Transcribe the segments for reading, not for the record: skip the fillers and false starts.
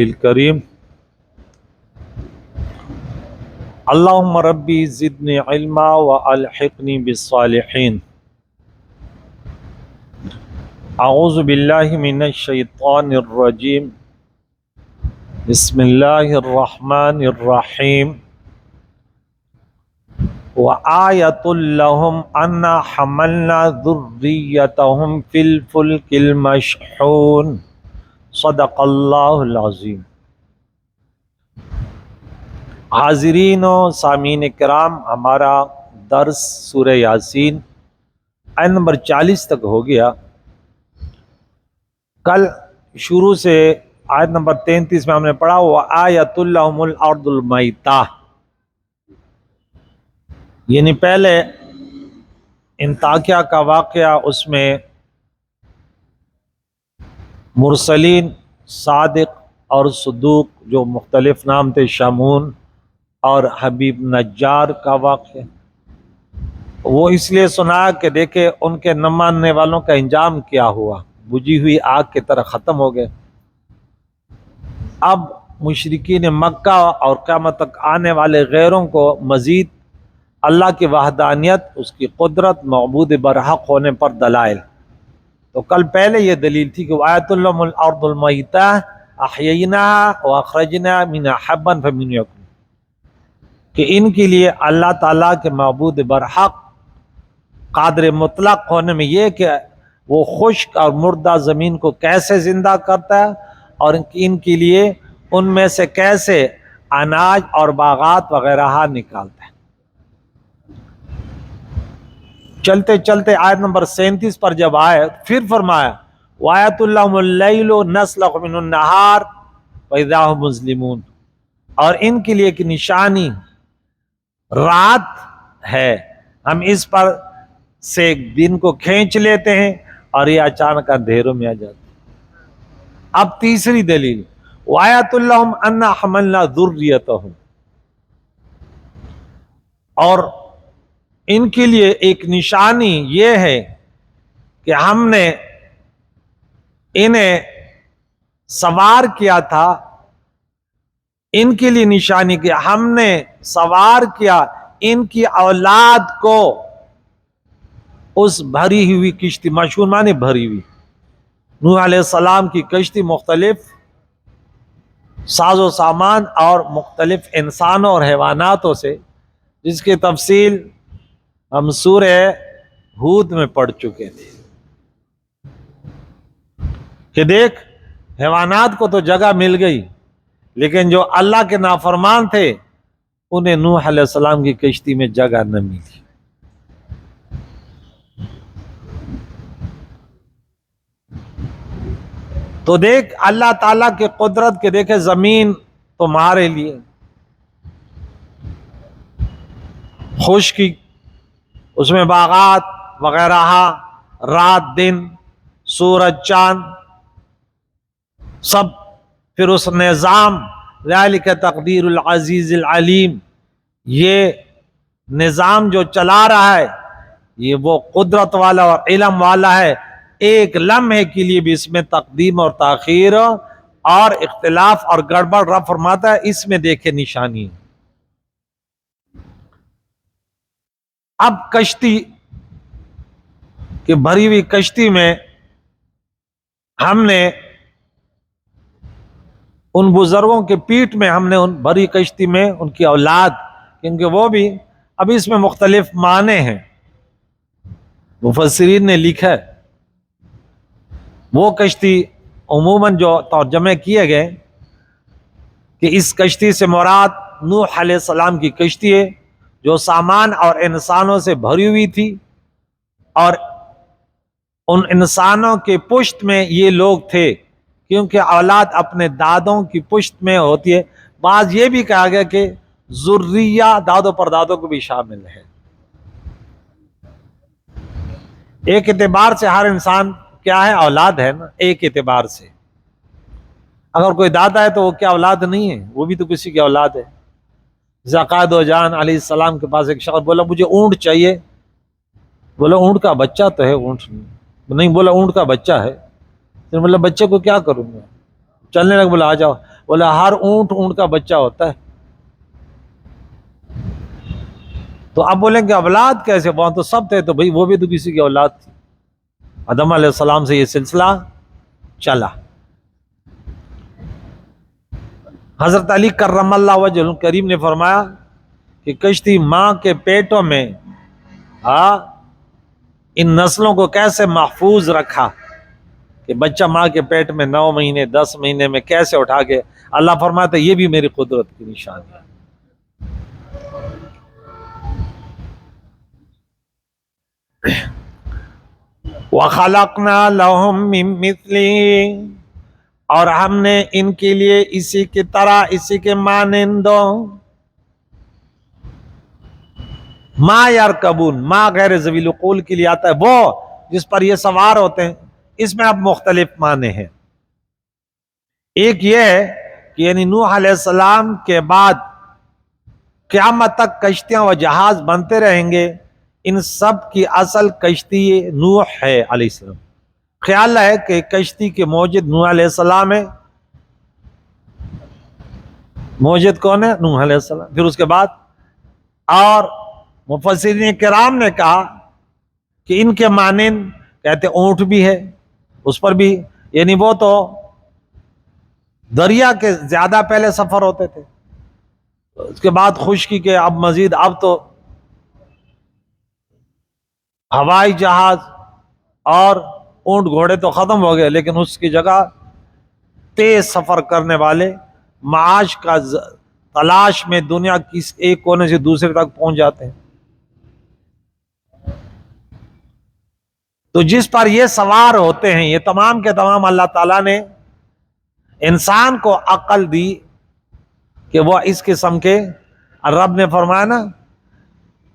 الكريم اللهم ربي زدني علما والحقني بالصالحين اعوذ باللہ من الشیطان الرجیم بسم اللہ الرحمن الرحیم وآیۃ لہم انا حملنا ذریتہم فی الفلک المشحون صدق اللہ العظیم۔ حاضرین و سامعین کرام، ہمارا درس سورہ یاسین آیت نمبر 40 تک ہو گیا۔ کل شروع سے آیت نمبر 33 میں ہم نے پڑھا وآیۃ لہم الارض المیتہ، یعنی پہلے انطاکیہ کا واقعہ، اس میں مرسلین، صادق اور صدوق جو مختلف نام تھے، شمعون اور حبیب نجار کا واقعہ، وہ اس لیے سنایا کہ دیکھے ان کے نہ ماننے والوں کا انجام کیا ہوا، بجھی ہوئی آگ کی طرح ختم ہو گئے۔ اب مشرکین مکہ اور قیامت تک آنے والے غیروں کو مزید اللہ کی وحدانیت، اس کی قدرت، معبود برحق ہونے پر دلائل۔ تو کل پہلے یہ دلیل تھی کہ وآیۃ لہم الارض المیتہ احییناها واخرجنا منها حبا فمنہ یأکلون، کہ ان کے لیے اللہ تعالیٰ کے معبود برحق قادر مطلق ہونے میں یہ کہ وہ خشک اور مردہ زمین کو کیسے زندہ کرتا ہے اور ان کے لیے ان میں سے کیسے اناج اور باغات وغیرہ نکالتا ہے۔ چلتے چلتے آیت نمبر 37 پر جب آئے پھر فرمایا وآیۃ لہم اللیل نسلخ منہ النہار فاذا ھم مظلمون، اور ان کے لیے ایک نشانی رات ہے، ہم اس پر سے دن کو کھینچ لیتے ہیں اور یہ اچانک اندھیروں میں آ جاتے ہیں۔ اب تیسری دلیل وآیۃ لہم انا حملنا ذریتہم، اور ان کے لیے ایک نشانی یہ ہے کہ ہم نے انہیں سوار کیا تھا، ان کے لیے نشانی کہ ہم نے سوار کیا ان کی اولاد کو اس بھری ہوئی کشتی، مشہور معنی بھری ہوئی، نوح علیہ السلام کی کشتی مختلف ساز و سامان اور مختلف انسانوں اور حیواناتوں سے، جس کی تفصیل ہم سورہ ہود میں پڑھ چکے تھے کہ دیکھ حیوانات کو تو جگہ مل گئی، لیکن جو اللہ کے نافرمان تھے انہیں نوح علیہ السلام کی کشتی میں جگہ نہ ملی۔ تو دیکھ اللہ تعالیٰ کی قدرت کے، دیکھے زمین تمہارے لیے خشکی، اس میں باغات وغیرہ، رات دن، سورج چاند سب، پھر اس نظام ذالک تقدیر العزیز العلیم، یہ نظام جو چلا رہا ہے یہ وہ قدرت والا اور علم والا ہے، ایک لمحے کے لیے بھی اس میں تقدیم اور تاخیر اور اختلاف اور گڑبڑ رب فرماتا ہے، اس میں دیکھے نشانی۔ اب کشتی کہ بھری ہوئی کشتی میں ہم نے ان بزرگوں کے پیٹھ میں، ہم نے ان بھری کشتی میں ان کی اولاد، کیونکہ وہ بھی اب اس میں مختلف معنی ہیں، مفسرین نے لکھا ہے۔ وہ کشتی عموماً جو ترجمے کیے گئے کہ اس کشتی سے مراد نوح علیہ السلام کی کشتی ہے جو سامان اور انسانوں سے بھری ہوئی تھی، اور ان انسانوں کے پشت میں یہ لوگ تھے، کیونکہ اولاد اپنے دادوں کی پشت میں ہوتی ہے۔ بعض یہ بھی کہا گیا کہ ذریہ دادوں پر دادوں کو بھی شامل ہے۔ ایک اعتبار سے ہر انسان کیا ہے؟ اولاد ہے نا، ایک اعتبار سے۔ اگر کوئی دادا ہے تو وہ کیا اولاد نہیں ہے؟ وہ بھی تو کسی کی اولاد ہے۔ زقاد و جان علیہ السلام کے پاس ایک شخص بولا مجھے اونٹ چاہیے، بولا اونٹ کا بچہ تو ہے، اونٹ نہیں، بولا اونٹ کا بچہ ہے، پھر بولا بچے کو کیا کروں گا، چلنے لگا، بولا آ جاؤ، بولا ہر اونٹ کا بچہ ہوتا ہے. تو اب بولیں کہ اولاد کیسے؟ وہاں تو سب تھے، تو بھئی وہ بھی تو کسی کی اولاد تھی. آدم علیہ السلام سے یہ سلسلہ چلا. حضرت علی کرم اللہ وجہ کریم نے فرمایا کہ کشتی ماں کے پیٹوں میں ان نسلوں کو کیسے محفوظ رکھا کہ بچہ ماں کے پیٹ میں 9 مہینے 10 مہینے میں کیسے اٹھا کے. اللہ فرماتا ہے یہ بھی میری قدرت کی نشانی ہے. وَخَلَقْنَا لَهُم مِّن مِّثْلِهِ، اور ہم نے ان کے لیے اسی کی طرح، اسی کے مانند ما یرکبون، ما غیر ذوی العقول کے لیے آتا ہے، وہ جس پر یہ سوار ہوتے ہیں. اس میں اب مختلف معنی ہیں. ایک یہ ہے کہ یعنی نوح علیہ السلام کے بعد قیامت تک کشتیاں و جہاز بنتے رہیں گے. ان سب کی اصل کشتی نوح ہے علیہ السلام. خیال ہے کہ کشتی کے موجد نوح علیہ السلام ہے. موجد کون ہے؟ نوح علیہ السلام. پھر اس کے بعد اور مفسرین کرام نے کہا کہ ان کے مانند کہتے اونٹ بھی ہے، اس پر بھی، یعنی وہ تو دریا کے زیادہ پہلے سفر ہوتے تھے، اس کے بعد خشکی کے، اب مزید اب تو ہوائی جہاز اور اونٹ گھوڑے تو ختم ہو گئے، لیکن اس کی جگہ تیز سفر کرنے والے معاش کا تلاش میں دنیا کی ایک کونے سے دوسرے تک پہنچ جاتے ہیں. تو جس پر یہ سوار ہوتے ہیں، یہ تمام کے تمام اللہ تعالیٰ نے انسان کو عقل دی کہ وہ اس قسم کے، رب نے فرمایا نا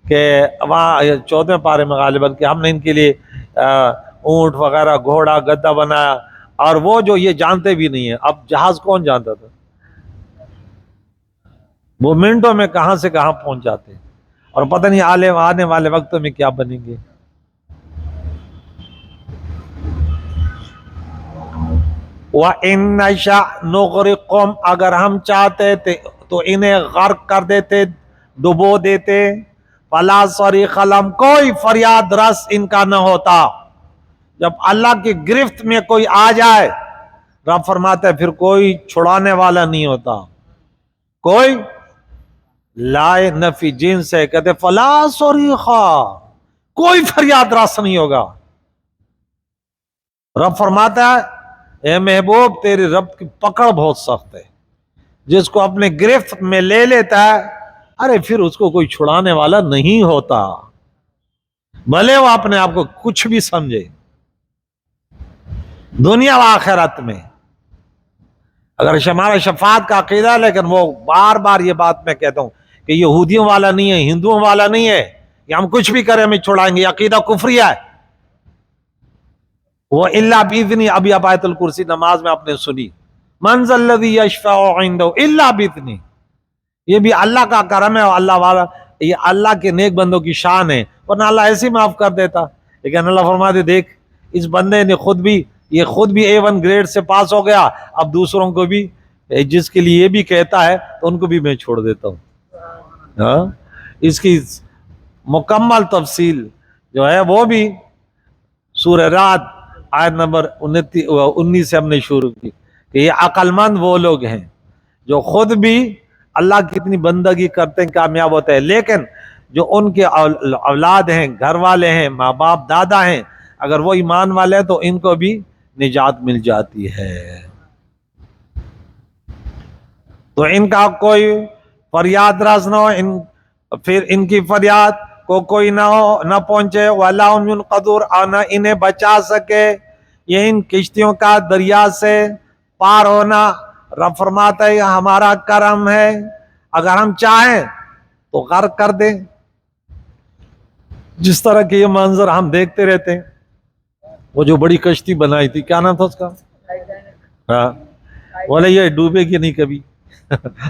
کہ وہاں 14 پارے میں غالباً کہ ہم نے ان کے لیے اونٹ وغیرہ گھوڑا گدھا بنایا، اور وہ جو یہ جانتے بھی نہیں ہیں. اب جہاز کون جانتا تھا؟ وہ منٹوں میں کہاں سے کہاں پہنچ جاتے ہیں، اور پتہ نہیں آنے والے وقتوں میں کیا بنیں گے. وَإِن نَّشَأْ نُغْرِقْهُمْ، اگر ہم چاہتے تھے تو انہیں غرق کر دیتے، ڈبو دیتے. فَلَا صَرِيخَ لَهُمْ، کوئی فریاد رس ان کا نہ ہوتا. جب اللہ کی گرفت میں کوئی آ جائے، رب فرماتا ہے پھر کوئی چھڑانے والا نہیں ہوتا. کوئی لائے نفی جنس ہے، کہتے فَلَا صَرِيخَ، کوئی فریاد رس نہیں ہوگا. رب فرماتا ہے اے محبوب تیرے رب کی پکڑ بہت سخت ہے، جس کو اپنے گرفت میں لے لیتا ہے، ارے پھر اس کو کوئی چھڑانے والا نہیں ہوتا، بھلے وہ اپنے آپ کو کچھ بھی سمجھے دنیا و آخرت میں. اگر ہمارا شفاعت کا عقیدہ ہے، لیکن وہ بار بار یہ بات میں کہتا ہوں کہ یہودیوں والا نہیں ہے، ہندوؤں والا نہیں ہے کہ ہم کچھ بھی کریں ہمیں چھڑائیں گے، یہ عقیدہ کفریہ ہے. وہ الا باذنی، ابھی اب آیت الکرسی نماز میں آپ نے سنی، من ذا الذی یشفع عنده الا باذنی، یہ بھی اللہ کا کرم ہے، اور اللہ والا، یہ اللہ کے نیک بندوں کی شان ہے، ورنہ اللہ ایسے ہی معاف کر دیتا. لیکن اللہ فرماتے دیکھ اس بندے نے خود بھی A1 گریڈ سے پاس ہو گیا، اب دوسروں کو بھی، جس کے لیے یہ بھی کہتا ہے تو ان کو بھی میں چھوڑ دیتا ہوں. اس کی مکمل تفصیل جو ہے وہ بھی سورہ رعد آیت نمبر 19 سے ہم نے شروع کی کہ یہ عقل مند وہ لوگ ہیں جو خود بھی اللہ کی اتنی بندگی کرتے ہیں، کامیاب ہوتے ہیں، لیکن جو ان کے اولاد ہیں، گھر والے ہیں، ماں باپ دادا ہیں، اگر وہ ایمان والے ہیں تو ان کو بھی نجات مل جاتی ہے. تو ان کا کوئی فریاد رس نہ ہو، پھر ان کی فریاد کو کوئی نہ پہنچے. وَلَا هُمْ يُنْقَذُونَ، اور نہ انہیں بچا سکے یہ ان کشتیوں کا دریا سے پار ہونا. رب فرماتا ہے یہ ہمارا کرم ہے، اگر ہم چاہیں تو غرق کر دیں. جس طرح کے یہ منظر ہم دیکھتے رہتے ہیں، وہ جو بڑی کشتی بنائی تھی، کیا نام تھا اس کا؟ ہاں، بولے یہ ڈوبے گی نہیں کبھی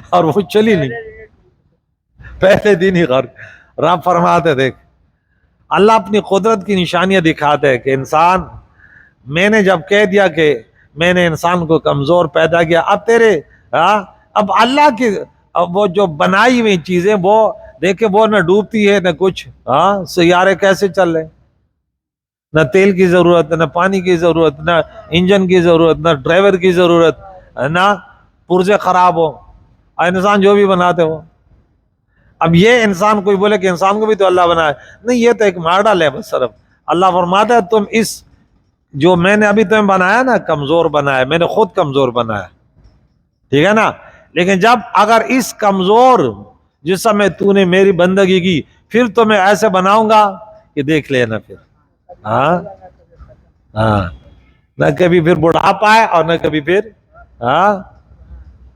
اور وہ چلی نہیں، پہلے دن ہی غرق. رب فرماتے دیکھ اللہ اپنی قدرت کی نشانیاں دکھاتے ہیں کہ انسان، میں نے جب کہہ دیا کہ میں نے انسان کو کمزور پیدا کیا، اب تیرے ہاں اب اللہ کی اب وہ جو بنائی ہوئی چیزیں وہ دیکھے وہ نہ ڈوبتی ہے نہ کچھ. ہاں سیارے کیسے چل رہے, نہ تیل کی ضرورت, نہ پانی کی ضرورت, نہ انجن کی ضرورت, نہ ڈرائیور کی ضرورت, نہ پرزے خراب ہو, انسان جو بھی بناتے ہو. اب یہ انسان کوئی بولے کہ انسان کو بھی تو اللہ بنایا, نہیں یہ تو ایک ماڈل ہے بس صرف. اللہ فرماتا ہے تم اس جو میں نے ابھی تمہیں بنایا نا کمزور بنایا, میں نے خود کمزور بنایا, ٹھیک ہے نا, لیکن جب اگر اس کمزور جسم میں تو نے میری بندگی کی پھر تو میں ایسے بناؤں گا کہ دیکھ لینا پھر. ہاں ہاں نہ کبھی پھر بڑھاپا ہے اور نہ کبھی پھر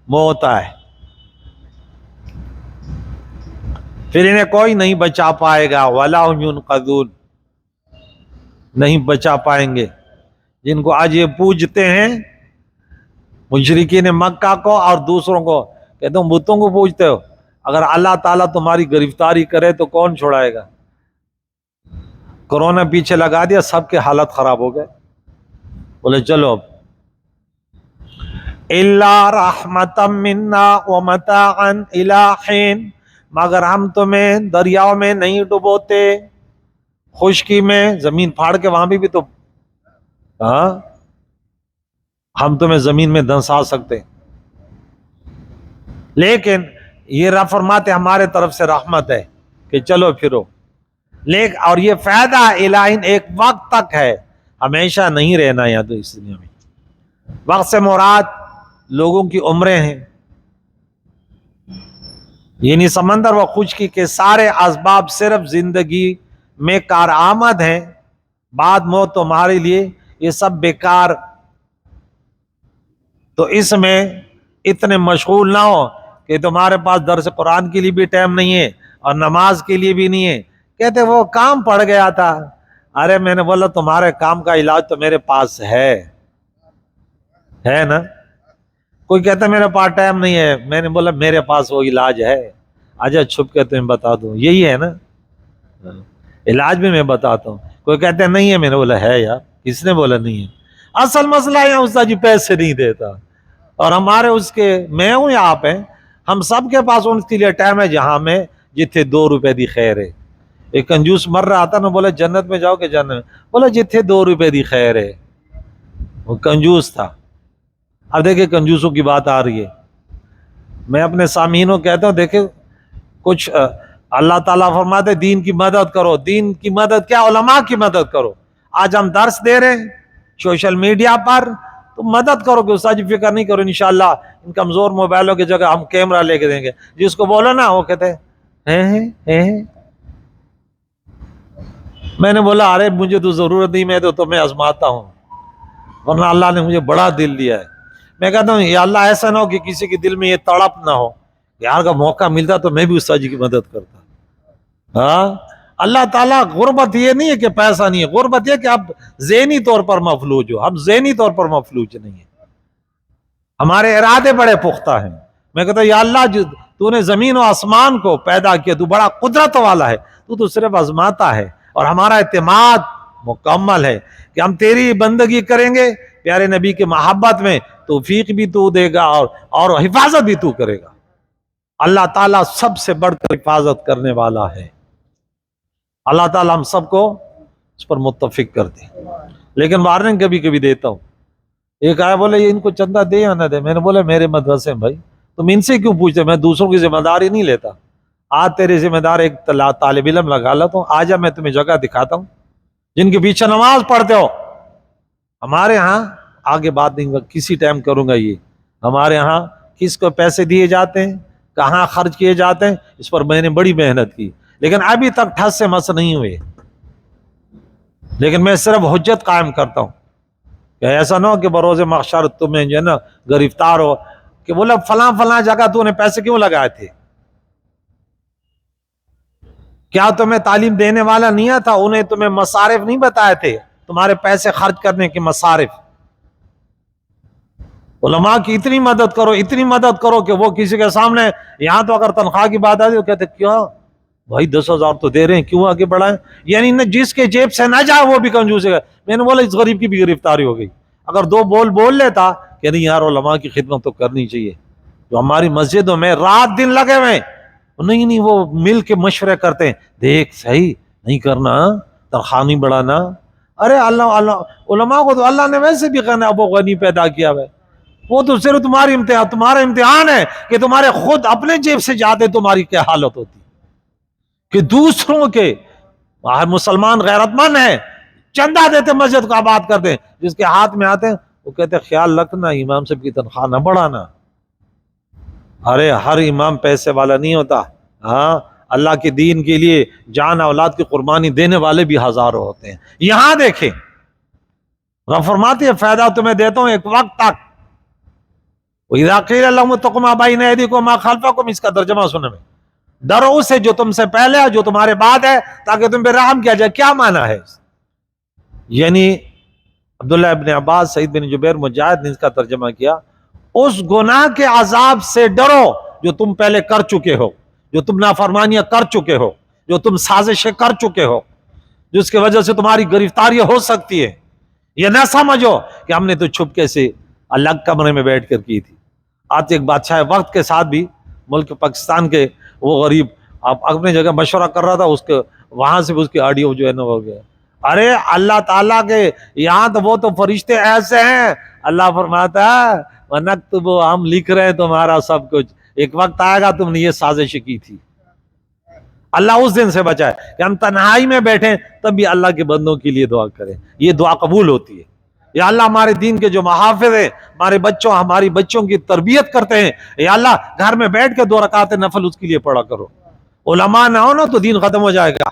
موت آئے, پھر انہیں کوئی نہیں بچا پائے گا. وَلَا هُمْ يُنْقَذُونَ, نہیں بچا پائیں گے. جن کو آج یہ پوجتے ہیں مشرکین مکہ کو اور دوسروں کو, کہتے ہو بتوں کو پوجتے ہو, اگر اللہ تعالیٰ تمہاری گرفتاری کرے تو کون چھوڑائے گا. کرونا پیچھے لگا دیا, سب کے حالت خراب ہو گئے, بولے چلو إِلَّا رَحْمَةً مِنَّا وَمَتَاعًا إِلَىٰ حِينٍ, مگر ہم تمہیں دریاؤں میں نہیں ڈبوتے, خشکی میں زمین پھاڑ کے وہاں بھی تو ہم تمہیں زمین میں دھنسا سکتے, لیکن یہ رب فرماتے ہمارے طرف سے رحمت ہے کہ چلو پھرو. لیکن اور یہ فائدہ الہین ایک وقت تک ہے, ہمیشہ نہیں رہنا یہاں تو اس دنیا میں. وقت سے مراد لوگوں کی عمریں ہیں, یعنی سمندر و خشکی کے سارے اسباب صرف زندگی میں کارآمد ہیں, بعد موت تمہارے لیے یہ سب بیکار. تو اس میں اتنے مشغول نہ ہو کہ تمہارے پاس درس قرآن کے لیے بھی ٹائم نہیں ہے اور نماز کے لیے بھی نہیں ہے. کہتے وہ کام پڑ گیا تھا, ارے میں نے بولا تمہارے کام کا علاج تو میرے پاس ہے نا. کوئی کہتا میرے پاس ٹائم نہیں ہے, میں نے بولا میرے پاس وہ علاج ہے, آجا چھپ کے تمہیں بتا دوں. یہی ہے نا علاج بھی میں بتاتا ہوں. کوئی کہتے نہیں ہے, میں نے بولا ہے یار, کس نے بولا نہیں ہے. اصل مسئلہ ہے استاد جی پیسے نہیں دیتا, اور ہمارے اس کے میں ہوں یا آپ ہیں, ہم سب کے پاس ان کے لیے ٹائم ہے جہاں میں جتھے 2 روپے دی خیر ہے. ایک کنجوس مر رہا تھا نا, بولا جنت میں جاؤ کہ جنت میں, بولا جتھے 2 روپے دی خیر ہے. وہ کنجوس تھا. اب دیکھیں کنجوسوں کی بات آ رہی ہے, میں اپنے سامعینوں کہتا ہوں دیکھیں کچھ اللہ تعالیٰ فرماتے دین کی مدد کرو. دین کی مدد کیا, علماء کی مدد کرو. آج ہم درس دے رہے ہیں سوشل میڈیا پر, تو مدد کرو کہ استاد جی فکر نہیں کرو, انشاءاللہ ان کمزور موبائلوں کی جگہ ہم کیمرہ لے کے دیں گے. جس کو بولو نا وہ کہتے ہیں. میں نے بولا ارے مجھے تو ضرورت نہیں, میں تو تمہیں آزماتا ہوں, ورنہ اللہ نے مجھے بڑا دل دیا ہے. میں کہتا ہوں یا اللہ ایسا نہ ہو کہ کسی کے دل میں یہ تڑپ نہ ہو, یار کا موقع ملتا تو میں بھی استاد جی کی مدد کرتا. اللہ تعالیٰ غربت یہ نہیں ہے کہ پیسہ نہیں ہے, غربت یہ کہ آپ ذہنی طور پر مفلوج ہو. ہم ذہنی طور پر مفلوج نہیں ہیں, ہمارے ارادے بڑے پختہ ہیں. میں کہتا ہوں یا اللہ تو نے زمین و آسمان کو پیدا کیا, تو بڑا قدرت والا ہے, تو صرف آزماتا ہے. اور ہمارا اعتماد مکمل ہے کہ ہم تیری بندگی کریں گے, پیارے نبی کے محبت میں توفیق بھی تو دے گا اور حفاظت بھی تو کرے گا. اللہ تعالیٰ سب سے بڑھ کر حفاظت کرنے والا ہے. اللہ تعالیٰ ہم سب کو اس پر متفق کر دے. لیکن وارننگ کبھی کبھی دیتا ہوں. ایک آیا بولے ان کو چندہ دے یا نہ دے, میں نے بولا میرے مدرسے بھائی تم ان سے کیوں پوچھتے, میں دوسروں کی ذمہ داری نہیں لیتا. آج تیرے ذمہ دار ایک طالب علم لگا لیتا ہوں, آجا میں تمہیں جگہ دکھاتا ہوں جن کے پیچھے نماز پڑھتے ہو. ہمارے ہاں آگے بات نہیں کسی ٹائم کروں گا, یہ ہمارے ہاں کس کو پیسے دیے جاتے ہیں, کہاں خرچ کیے جاتے ہیں, اس پر میں نے بڑی محنت کی, لیکن ابھی تک ٹھس سے مس نہیں ہوئے. لیکن میں صرف حجت قائم کرتا ہوں کہ ایسا نہ ہو کہ بروز محشر تمہیں جو ہے نا گرفتار ہو کہ بولا فلاں فلاں جگہ تو نے پیسے کیوں لگائے تھے, کیا تمہیں تعلیم دینے والا نہیں تھا, انہیں تمہیں مصارف نہیں بتائے تھے, تمہارے پیسے خرچ کرنے کے مصارف. علماء کی اتنی مدد کرو کہ وہ کسی کے سامنے, یہاں تو اگر تنخواہ کی بات آتی وہ کہتے کیا بھائی 10,000 تو دے رہے ہیں, کیوں آگے بڑھائیں. یعنی جس کے جیب سے نہ جائے وہ بھی کنجوس ہے. میں نے بولا اس غریب کی بھی گرفتاری ہو گئی. اگر 2 بول لیتا کہ نہیں یار علماء کی خدمت تو کرنی چاہیے, جو ہماری مسجدوں میں رات دن لگے ہوئے ہیں، نہیں وہ مل کے مشورے کرتے ہیں، دیکھ صحیح نہیں کرنا، تنخواہ نہیں بڑھانا. ارے اللہ علماء کو تو اللہ نے ویسے بھی ابو غنی پیدا کیا ہے، وہ تو صرف تمہارا امتحان ہے کہ تمہارے خود اپنے جیب سے جاتے تمہاری کیا حالت ہوتی کہ دوسروں کے. مسلمان غیرت مند ہے، چندہ دیتے مسجد کو آباد کرتے ہیں، جس کے ہاتھ میں آتے ہیں وہ کہتے ہیں خیال رکھنا امام صاحب کی تنخواہ نہ بڑھانا. ارے ہر امام پیسے والا نہیں ہوتا. ہاں اللہ کے دین کے لیے جان اولاد کی قربانی دینے والے بھی ہزاروں ہوتے ہیں. یہاں دیکھیں رب فرماتے ہیں فائدہ تمہیں دیتا ہوں ایک وقت تک. وَإِذَا قِيلَ لَهُمُ اتَّقُوا مَا بَيْنَ أَيْدِيكُمْ وَمَا خَلْفَكُمْ، اس کا ترجمہ سنیں میں، ڈرو اس سے جو تم سے پہلے ہے جو تمہارے بعد ہے تاکہ تم پہ رحم کیا جائے. کیا معنی ہے؟ یعنی عبداللہ ابن عباس، سعید بن جبیر، مجاہد نے اس کا ترجمہ کیا اس گناہ کے عذاب سے ڈرو جو تم پہلے کر چکے ہو، جو تم نافرمانیاں کر چکے ہو، جو تم سازشیں کر چکے ہو، جس کی وجہ سے تمہاری گرفتاری ہو سکتی ہے. یہ نہ سمجھو کہ ہم نے تو چھپکے سے الگ کمرے میں بیٹھ کر کی تھی. آج ایک بادشاہ وقت کے ساتھ بھی ملک پاکستان کے وہ غریب اپنے جگہ مشورہ کر رہا تھا، اس کے وہاں سے بھی اس کی آڈیو جو ہے نا ہو گیا. ارے اللہ تعالیٰ کے یہاں تو وہ تو فرشتے ایسے ہیں، اللہ فرماتا ہے وَنَكْتُبُ، ہم لکھ رہے ہیں تمہارا سب کچھ، ایک وقت آئے گا تم نے یہ سازش کی تھی. اللہ اس دن سے بچائے کہ ہم تنہائی میں بیٹھیں تب بھی اللہ کے بندوں کے لیے دعا کریں. یہ دعا قبول ہوتی ہے. یا اللہ ہمارے دین کے جو محافظ ہیں، ہماری بچوں کی تربیت کرتے ہیں، یا اللہ گھر میں بیٹھ کے 2 رکعت نفل اس کے لیے پڑھا کرو. علماء نہ ہو نا تو دین ختم ہو جائے گا.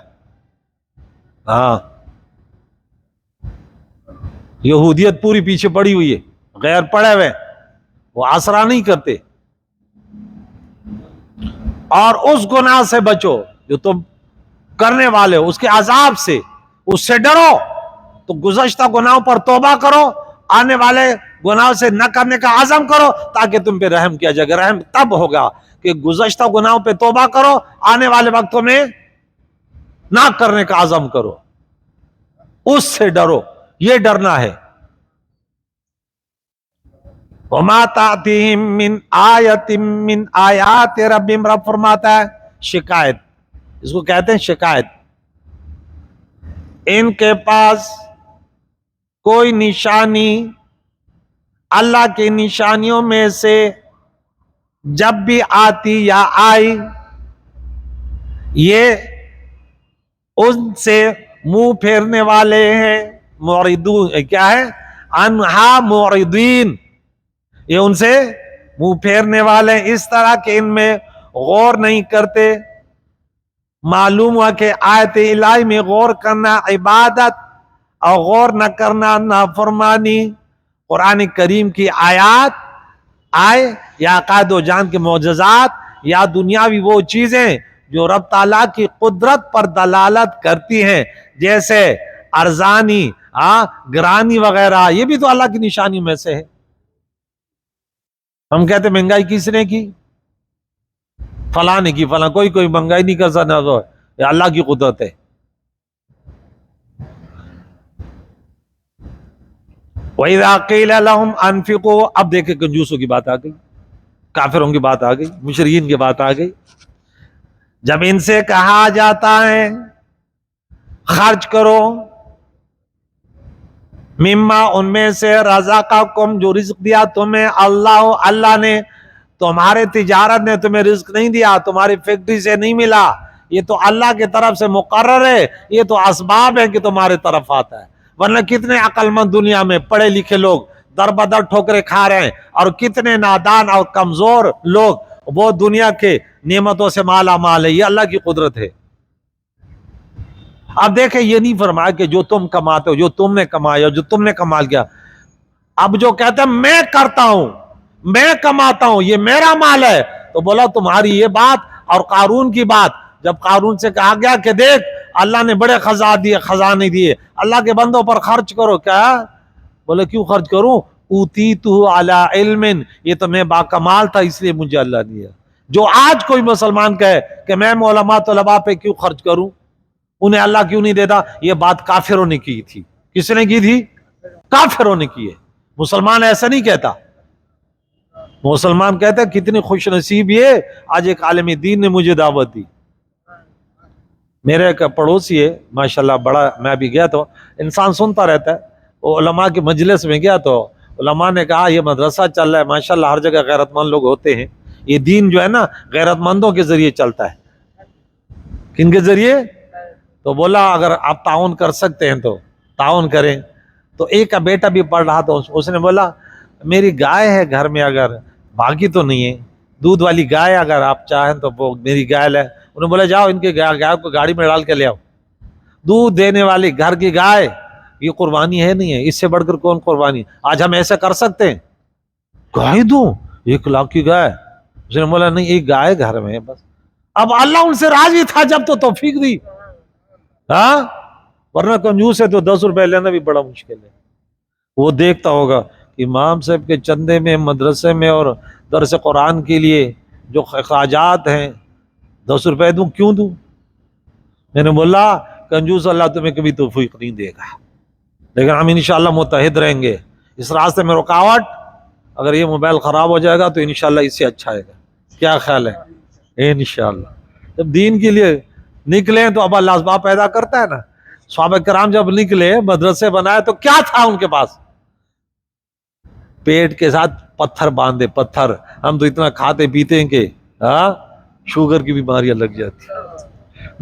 ہاں یہودیت پوری پیچھے پڑی ہوئی ہے، غیر پڑے ہوئے، وہ آسرا نہیں کرتے. اور اس گناہ سے بچو جو تم کرنے والے ہو، اس کے عذاب سے، اس سے ڈرو. تو گزشتہ گناہوں پر توبہ کرو، آنے والے گناہوں سے نہ کرنے کا عزم کرو تاکہ تم پہ رحم کیا جائے گا. رحم تب ہوگا کہ گزشتہ گناہوں پہ توبہ کرو، آنے والے وقتوں میں نہ کرنے کا عزم کرو. اس سے ڈرو، یہ ڈرنا ہے. وَمَا تَأْتِهِم مِّنْ آیَةٍ مِّنْ آیَاتِ رَبِّهِمْ، رب فرماتا ہے شکایت، اس کو کہتے ہیں شکایت. ان کے پاس کوئی نشانی اللہ کی نشانیوں میں سے جب بھی آتی یا آئی، یہ ان سے منہ پھیرنے والے ہیں. معرضون کیا ہے؟ انہا معرضین، یہ ان سے منہ پھیرنے والے ہیں، اس طرح کہ ان میں غور نہیں کرتے. معلوم ہوا کہ آیت الہی میں غور کرنا عبادت اور غور نہ کرنا نافرمانی. قرآن کریم کی آیات آئے یا عقائد و جان کے معجزات یا دنیاوی وہ چیزیں جو رب تعالیٰ کی قدرت پر دلالت کرتی ہیں، جیسے ارزانی، گرانی وغیرہ، یہ بھی تو اللہ کی نشانی میں سے ہے. ہم کہتے ہیں مہنگائی کس نے کی؟ فلاں نے کی. فلاں کوئی مہنگائی نہیں کر سکتا، یہ اللہ کی قدرت ہے. وَإِذَا قِيلَ لَهُمْ أَنفِقُوا، اب دیکھیں کنجوسوں کی بات آ گئی، کافروں کی بات آ گئی، مشرکین کی بات آ گئی. جب ان سے کہا جاتا ہے خرچ کرو، مما ان میں سے رزقکم جو رزق دیا تمہیں اللہ نے، تمہارے تجارت نے تمہیں رزق نہیں دیا، تمہاری فیکٹری سے نہیں ملا، یہ تو اللہ کی طرف سے مقرر ہے، یہ تو اسباب ہے کہ تمہارے طرف آتا ہے. ورنہ کتنے عقل مند دنیا میں پڑھے لکھے لوگ در بدر ٹھوکرے کھا رہے ہیں، اور کتنے نادان اور کمزور لوگ وہ دنیا کے نعمتوں سے مالا مال ہے. یہ اللہ کی قدرت ہے. اب دیکھیں یہ نہیں فرمایا کہ جو تم کماتے ہو، جو تم نے کمایا، جو تم نے کمال کیا. اب جو کہتے ہیں میں کرتا ہوں، میں کماتا ہوں، یہ میرا مال ہے، تو بولا تمہاری یہ بات اور قارون کی بات. جب قارون سے کہا گیا کہ دیکھ اللہ نے بڑے خزانے دیے، اللہ کے بندوں پر خرچ کرو، کیا بولے کیوں خرچ کروں؟ اوتیتہ علی علم، یہ تو میں باکمال تھا اس لیے مجھے اللہ دیا. جو آج کوئی مسلمان کہے کہ میں علماء طلباء پہ کیوں خرچ کروں، انہیں اللہ کیوں نہیں دیتا، یہ بات کافروں نے کی تھی. کس نے کی تھی؟ کافروں نے کی ہے. مسلمان ایسا نہیں کہتا. مسلمان کہتا ہے کتنی خوش نصیب یہ، آج ایک عالم دین نے مجھے دعوت دی. میرے ایک پڑوسی ہے ماشاءاللہ بڑا، میں بھی گیا تو انسان سنتا رہتا ہے، وہ علماء کے مجلس میں گیا تو علماء نے کہا یہ مدرسہ چل رہا ہے ماشاءاللہ، ہر جگہ غیرت مند لوگ ہوتے ہیں، یہ دین جو ہے نا غیرت مندوں کے ذریعے چلتا ہے. کن کے ذریعے؟ تو بولا اگر آپ تعاون کر سکتے ہیں تو تعاون کریں. تو ایک کا بیٹا بھی پڑھ رہا تھا، اس نے بولا میری گائے ہے گھر میں، اگر باقی تو نہیں ہے، دودھ والی گائے اگر آپ چاہیں تو وہ میری گائے ہے. انہوں نے بولا جاؤ ان کے گائے کو گاڑی میں ڈال کے لے آؤ. دودھ دینے والی گھر کی گائے، یہ قربانی ہے نہیں ہے، اس سے بڑھ کر کون قربانی؟ آج ہم ایسا کر سکتے ہیں؟ گائے دوں 1 لاکھ کی گائے؟ اس نے بولا نہیں، ایک گائے گھر میں ہے بس. اب اللہ ان سے راضی تھا جب تو توفیق دی، ہاں، ورنہ کنجوس ہے تو 10 روپے لینا بھی بڑا مشکل ہے. وہ دیکھتا ہوگا امام صاحب کے چندے میں مدرسے میں اور درس قرآن کے لیے جو اخراجات ہیں 10 روپے دوں، کیوں دوں؟ میں نے بولا کنجوس اللہ تمہیں کبھی توفیق نہیں دے گا، لیکن ہم انشاءاللہ متحد رہیں گے. اس راستے میں رکاوٹ، اگر یہ موبائل خراب ہو جائے گا تو انشاءاللہ اس سے اچھا آئے گا. کیا خیال ہے؟ انشاءاللہ جب دین کے لیے نکلیں تو اب اللہ اسباب پیدا کرتا ہے نا. صحابہ کرام جب نکلے مدرسے بنائے تو کیا تھا ان کے پاس؟ پیٹ کے ساتھ پتھر باندھے، پتھر. ہم تو اتنا کھاتے پیتے ہیں کہ شوگر کی بیماریاں لگ جاتی.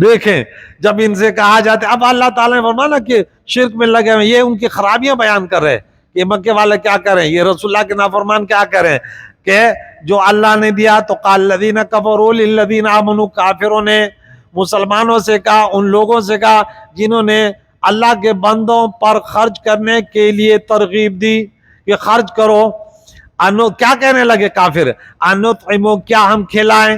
دیکھیں جب ان سے کہا جاتا ہے، اب اللہ تعالیٰ نے فرمانا کہ شرک میں لگے ہوئے، یہ ان کی خرابیاں بیان کر رہے کہ مکے والے کیا کریں، یہ رسول اللہ کے نافرمان کیا کریں، کہ جو اللہ نے دیا تو قال الذین کفروا للذین آمنوا، کافروں نے مسلمانوں سے کہا، ان لوگوں سے کہا جنہوں نے اللہ کے بندوں پر خرچ کرنے کے لیے ترغیب دی کہ خرچ کرو. کیا کہنے لگے کافر؟ انطعموا، کیا ہم کھلائیں،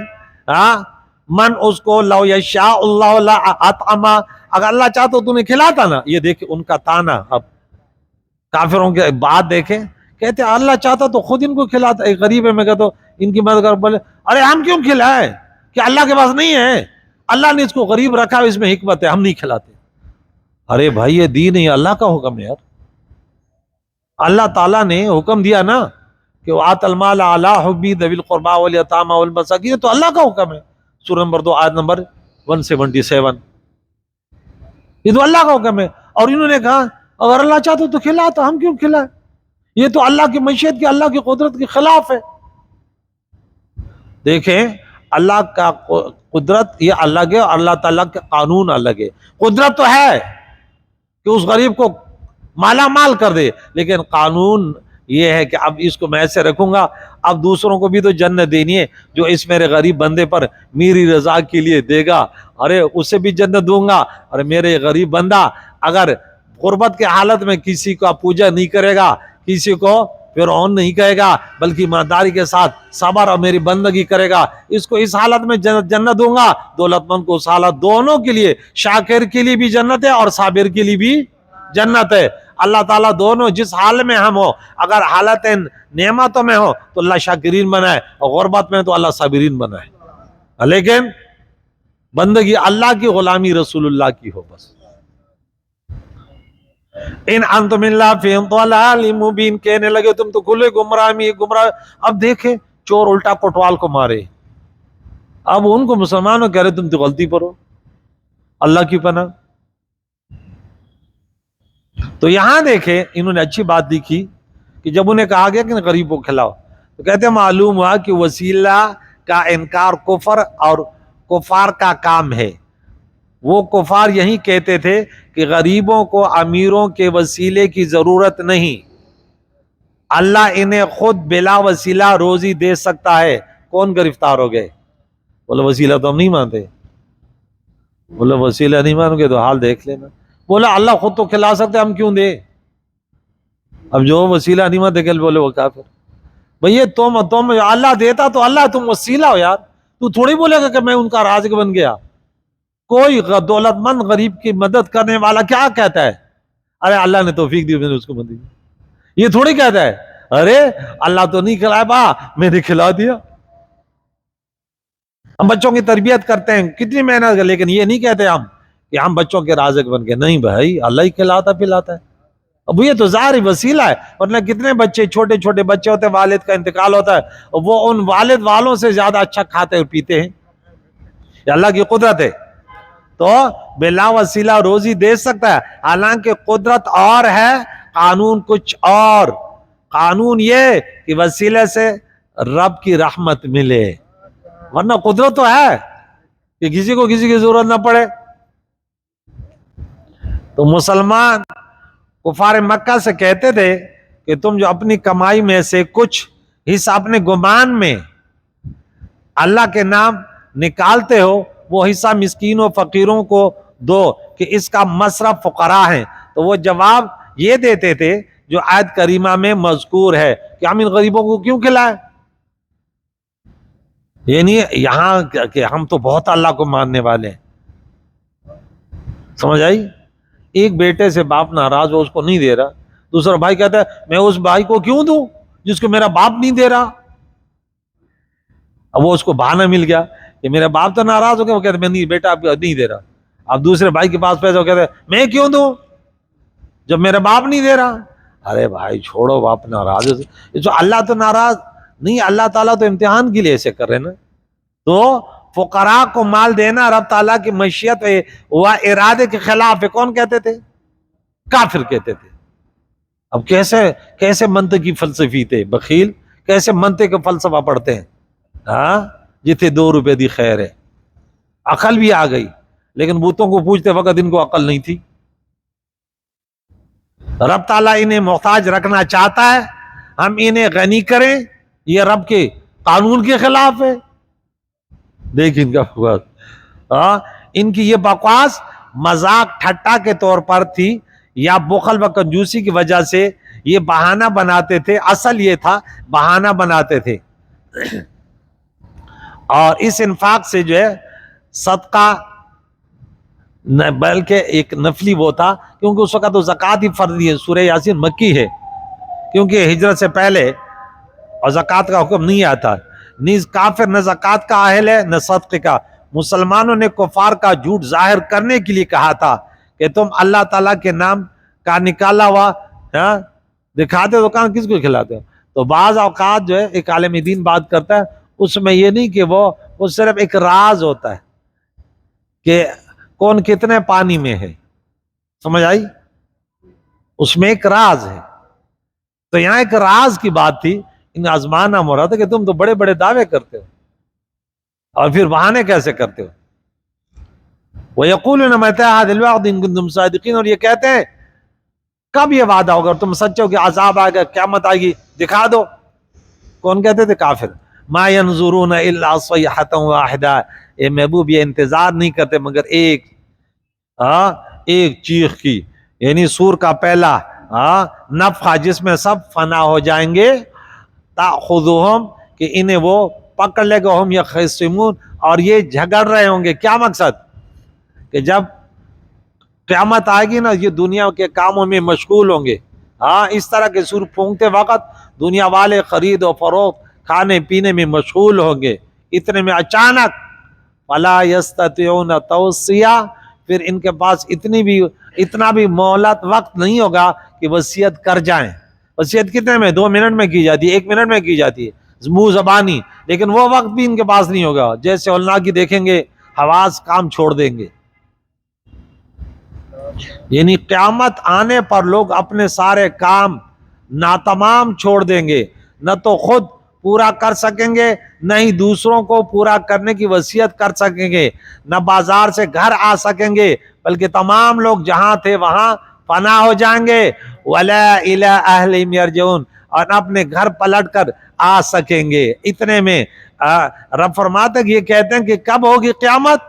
من اس کو لو یشاء اللہ لا اطعما، اگر اللہ چاہتا تو نے کھلاتا نا. یہ دیکھیں ان کا تانا. اب کافروں کے بات دیکھیں، کہتے اللہ چاہتا تو خود ان کو کھلاتا. ایک غریب ہے، میں کہتا ہوں ان کی مدد کر، بولے ارے ہم کیوں کھلائیں، کہ اللہ کے پاس نہیں ہے، اللہ نے اس کو غریب رکھا، اس میں حکمت ہے، ہم نہیں کھلاتے. ارے بھائی یہ دین ہے، اللہ کا حکم ہے یار. اللہ تعالیٰ نے حکم دیا نا کہ وآت المال علی حبی ذوی القربى والیتامى والمساکین، تو اللہ کا حکم ہے. سورہ نمبر 2 آیت نمبر 177، یہ تو اللہ کا حکم ہے. اور انہوں نے کہا اگر اللہ چاہتا تو کھلاتا، ہم کیوں کھلائیں، یہ تو اللہ کی مشیت کی، اللہ کی قدرت کے خلاف ہے. دیکھیں اللہ کا قدرت یہ الگ ہے اور اللہ تعالیٰ کا قانون الگ ہے. قدرت تو ہے کہ اس غریب کو مالا مال کر دے، لیکن قانون یہ ہے کہ اب اس کو میں ایسے رکھوں گا، اب دوسروں کو بھی تو جنت دینی ہے. جو اس میرے غریب بندے پر میری رضا کے لیے دے گا، ارے اسے بھی جنت دوں گا. اور میرے غریب بندہ اگر غربت کے حالت میں کسی کا پوجا نہیں کرے گا، کسی کو فرعون نہیں کہے گا، بلکہ ایمانداری کے ساتھ صبر اور میری بندگی کرے گا، اس کو اس حالت میں جنت دوں گا. دولت مند کو اس حالت، دونوں کے لیے، شاکر کے لیے بھی جنت ہے اور صابر کے لیے بھی جنت ہے. اللہ تعالیٰ دونوں جس حال میں ہم ہو، اگر حالت نعمتوں میں ہو تو اللہ شاکرین بنائے، اور غربت میں تو اللہ صابرین بنائے. لیکن بندگی اللہ کی، غلامی رسول اللہ کی ہو بس. ان انتم الا فی ضلال مبین، کہنے لگے تم تو کھلے گمراہ میں گمراہ. اب دیکھیں چور الٹا کوٹوال کو مارے، اب ان کو مسلمانوں کہہ رہے تم تو غلطی پر ہو، اللہ کی پناہ. تو یہاں دیکھیں انہوں نے اچھی بات دیکھی کہ جب انہیں کہا گیا کہ غریب کو کھلاؤ، تو کہتے ہیں معلوم ہوا کہ وسیلہ کا انکار کفر اور کفار کا کام ہے. وہ کفار یہی کہتے تھے کہ غریبوں کو امیروں کے وسیلے کی ضرورت نہیں، اللہ انہیں خود بلا وسیلہ روزی دے سکتا ہے. کون گرفتار ہو گئے؟ بولے وسیلہ تو ہم نہیں مانتے. بولے وسیلہ نہیں مانو گے تو حال دیکھ لینا. بولا اللہ خود تو کھلا سکتے، ہم کیوں دے؟ اب جو وسیلہ نہیں مانتے کہ بولے وہ کافر. بھئی تم اللہ دیتا تو اللہ تم وسیلہ ہو یار. تو تھوڑی بولے گا کہ میں ان کا رازق بن گیا. کوئی دولت مند غریب کی مدد کرنے والا کیا کہتا ہے؟ ارے اللہ نے توفیق دی، میں نے اس کو مدد دی. یہ تھوڑی کہتا ہے ارے اللہ تو نہیں کھلائے با، میں نے کھلا دیا. ہم بچوں کی تربیت کرتے ہیں کتنی محنت کر، لیکن یہ نہیں کہتے ہم کہ ہم بچوں کے رازق بن گئے. نہیں بھائی، اللہ ہی کھلاتا پلاتا ہے. اب یہ تو ظاہری وسیلہ ہے، ورنہ کتنے بچے چھوٹے چھوٹے بچے ہوتے ہیں، والد کا انتقال ہوتا ہے، وہ ان والد والوں سے زیادہ اچھا کھاتے اور پیتے ہیں، یہ اللہ کی قدرت ہے۔ تو بلا وسیلہ روزی دے سکتا ہے، حالانکہ قدرت اور ہے، قانون کچھ اور۔ قانون یہ کہ وسیلے سے رب کی رحمت ملے، ورنہ قدرت تو ہے کہ کسی کو کسی کی ضرورت نہ پڑے۔ تو مسلمان کفار مکہ سے کہتے تھے کہ تم جو اپنی کمائی میں سے کچھ حصہ اپنے گمان میں اللہ کے نام نکالتے ہو، وہ حصہ مسکینوں فقیروں کو دو کہ اس کا مصرف فقراء ہیں۔ تو وہ جواب یہ دیتے تھے جو آیت کریمہ میں مذکور ہے کہ ہم ان غریبوں کو کیوں کھلائیں؟ یہ نہیں یہاں کہ ہم تو بہت اللہ کو ماننے والے ہیں، سمجھ آئی؟ ایک بیٹے سے باپ ناراض ہو، اس کو نہیں دے رہا، دوسرا بھائی کہتا ہے میں اس بھائی کو کیوں دوں جس کو میرا باپ نہیں دے رہا۔ اب وہ اس کو بہانہ مل گیا کہ میرا باپ تو ناراض ہو گیا، وہ کہتا ہے میں نہیں بیٹا آپ نہیں دے رہا۔ اب دوسرے بھائی کے پاس پیسے، وہ کہتا ہے میں کیوں دوں جب میرا باپ نہیں دے رہا۔ ارے بھائی چھوڑو، باپ ناراض ہے تو اللہ تو ناراض نہیں، اللہ تعالیٰ تو امتحان کے لیے ایسے کر رہے نا۔ تو فقراء کو مال دینا رب تعالیٰ کی مشیت و ارادے کے خلاف ہے، کون کہتے تھے؟ کافر کہتے تھے۔ اب کیسے منطقی فلسفی تھے بخیل، کیسے منطق کا فلسفہ پڑھتے ہیں، ہاں جتنے 2 روپے دی خیر ہے۔ عقل بھی آ گئی، لیکن بتوں کو پوچھتے وقت ان کو عقل نہیں تھی۔ رب تعالیٰ انہیں محتاج رکھنا چاہتا ہے، ہم انہیں غنی کریں، یہ رب کے قانون کے خلاف ہے۔ دیکھ ان کا بکواس، ان کی یہ بکواس مذاق ٹھٹا کے طور پر تھی یا بخل و کنجوسی کی وجہ سے یہ بہانہ بناتے تھے، اصل یہ تھا بہانہ بناتے تھے۔ اور اس انفاق سے جو ہے صدقہ بلکہ ایک نفلی وہ تھا، کیونکہ اس وقت تو زکوٰۃ ہی فرضی ہے، سورہ یاسین مکی ہے، کیونکہ ہجرت سے پہلے اور زکوٰۃ کا حکم نہیں آتا۔ نیز کافر نہ زکوٰۃ کا اہل ہے نہ صدقے کا۔ مسلمانوں نے کفار کا جھوٹ ظاہر کرنے کے لیے کہا تھا کہ تم اللہ تعالیٰ کے نام کا نکالا ہوا دکھاتے ہو، کہاں کس کو کھلاتے ہو؟ تو بعض اوقات جو ہے ایک عالم دین بات کرتا ہے، اس میں یہ نہیں کہ وہ صرف ایک راز ہوتا ہے کہ کون کتنے پانی میں ہے، سمجھ آئی؟ اس میں ایک راز ہے۔ تو یہاں ایک راز کی بات تھی، ان آزمانا مراد ہے کہ تم تو بڑے بڑے دعوے کرتے ہو اور پھر بہانے کیسے کرتے ہو۔ وَيَقُولُونَ مَتَىٰ هَٰذَا الْوَعْدُ إِن كُنتُمْ صَادِقِينَ، اور یہ کہتے ہیں کب یہ وعدہ ہوگا، اور تم سچے ہو کہ عذاب آئے گا، قیامت آئے گی، دکھا دو۔ کون کہتے تھے؟ کافر۔ مَا يَنظُرُونَ إِلَّا صَيْحَةً وَاحِدَةً، اے محبوب یہ انتظار نہیں کرتے مگر ایک چیخ کی، یعنی سور کا پہلا نفخہ جس میں سب فنا ہو جائیں گے، تأخذہم کہ انہیں وہ پکڑ لے گا، ہم یخصمون اور یہ جھگڑ رہے ہوں گے۔ کیا مقصد؟ کہ جب قیامت آئے گی نا، یہ دنیا کے کاموں میں مشغول ہوں گے، اس طرح کے سور پھونکتے وقت دنیا والے خرید و فروخت کھانے پینے میں مشغول ہوں گے، اتنے میں اچانک فلا یستطیعون توصیہ، پھر ان کے پاس اتنا بھی مہلت وقت نہیں ہوگا کہ وصیت کر جائیں۔ وصیت کتنے میں؟ 2 منٹ میں کی جاتی ہے، 1 منٹ میں کی جاتی ہے منہ زبانی، لیکن وہ وقت بھی ان کے پاس نہیں ہوگا۔ جیسے علماء کی دیکھیں گے حواس کام چھوڑ دیں گے، یعنی قیامت آنے پر لوگ اپنے سارے کام ناتمام چھوڑ دیں گے، نہ تو خود پورا کر سکیں گے، نہ ہی دوسروں کو پورا کرنے کی وصیت کر سکیں گے، نہ بازار سے گھر آ سکیں گے، بلکہ تمام لوگ جہاں تھے وہاں فنا ہو جائیں گے۔ وَلَا إِلَىٰ أَهْلِهِمْ يَرْجِعُونَ، اور نہ اپنے گھر پلٹ کر آ سکیں گے۔ اتنے میں رب فرماتے ہیں، یہ کہتے ہیں کہ کب ہوگی قیامت؟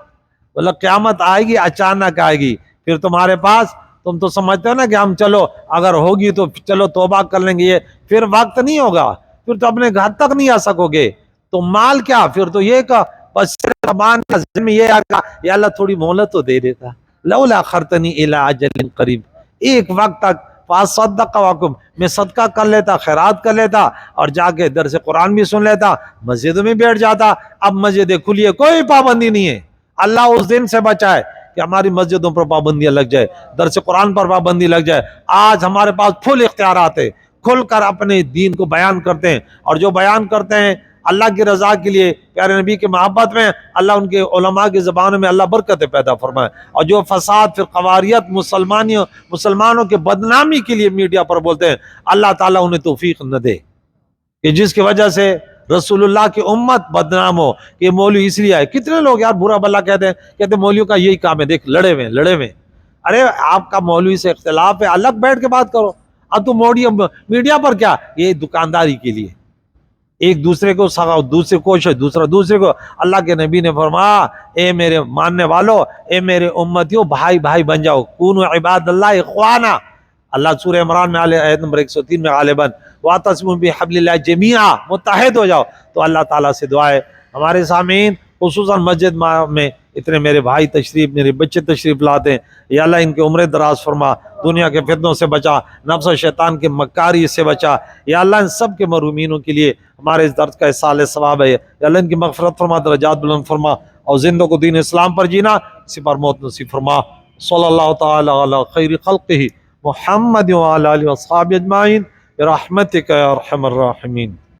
بولے قیامت آئے گی، اچانک آئے گی، پھر تمہارے پاس، تم تو سمجھتے ہو نا کہ ہم چلو اگر ہوگی تو چلو توبہ کر لیں گے، یہ پھر وقت نہیں ہوگا، پھر تو اپنے گھر تک نہیں آ سکو گے، تو مال کیا؟ پھر تو یہ کہ بس زبان کا ذہن میں یہ آگا یا اللہ تھوڑی مہلت تو دے دیتا، لولا اخرتنی الی اجل قریب، ایک وقت تک فاصدق واکم، میں صدقہ کر لیتا، خیرات کر لیتا، اور جا کے درس قرآن بھی سن لیتا، مسجد میں بیٹھ جاتا۔ اب مسجد کھلی ہے، کوئی پابندی نہیں ہے، اللہ اس دن سے بچائے کہ ہماری مسجدوں پر پابندیاں لگ جائے، درس قرآن پر پابندی لگ جائے۔ آج ہمارے پاس فل اختیارات ہے، کھل کر اپنے دین کو بیان کرتے ہیں، اور جو بیان کرتے ہیں اللہ کی رضا کے لیے، پیارے نبی کی محبت میں، اللہ ان کے علماء کی زبانوں میں اللہ برکتیں پیدا فرمائے۔ اور جو فساد پھر قواریت مسلمانوں کے بدنامی کے لیے میڈیا پر بولتے ہیں، اللہ تعالیٰ انہیں توفیق نہ دے کہ جس کی وجہ سے رسول اللہ کی امت بدنام ہو کہ مولوی اس لیے آئے۔ کتنے لوگ یار برا بلا کہتے ہیں مولویوں کا یہی کام ہے، دیکھ لڑے ہوئے۔ ارے آپ کا مولوی سے اختلاف ہے، الگ بیٹھ کے بات کرو۔ اب تو میڈیا پر کیا، یہ دکانداری کے لیے ایک دوسرے کو سگاؤ، دوسرے کوشش، دوسرا دوسرے کو۔ اللہ کے نبی نے فرمایا اے میرے ماننے والو، اے میرے امتیوں، بھائی بھائی بن جاؤ، کونوا عباد اللہ اخوانا۔ اللہ سورہ عمران میں آیت نمبر 103 میں غالباً واعتصموا بحبل اللہ جمیعا، متحد ہو جاؤ۔ تو اللہ تعالیٰ سے دعا ہے ہمارے سامعین، خصوصاً مسجد میں اتنے میرے بھائی تشریف، میرے بچے تشریف لاتے ہیں، یا اللہ ان کے عمر دراز فرما، دنیا کے فتنوں سے بچا، نفس و شیطان کے مکاری سے بچا، یا اللہ ان سب کے مرحومینوں کے لیے ہمارے اس درد کا احسال ثواب ہے، یا اللہ ان کی مغفرت فرما، درجات بلند فرما، اور زندوں کو دین اسلام پر جینا، اسی پر موت نصیب فرما۔ صلی اللہ تعالی علی خیر خلقہ محمد وعلی آلہ واصحابہ اجمعین برحمتک یا ارحم الراحمین۔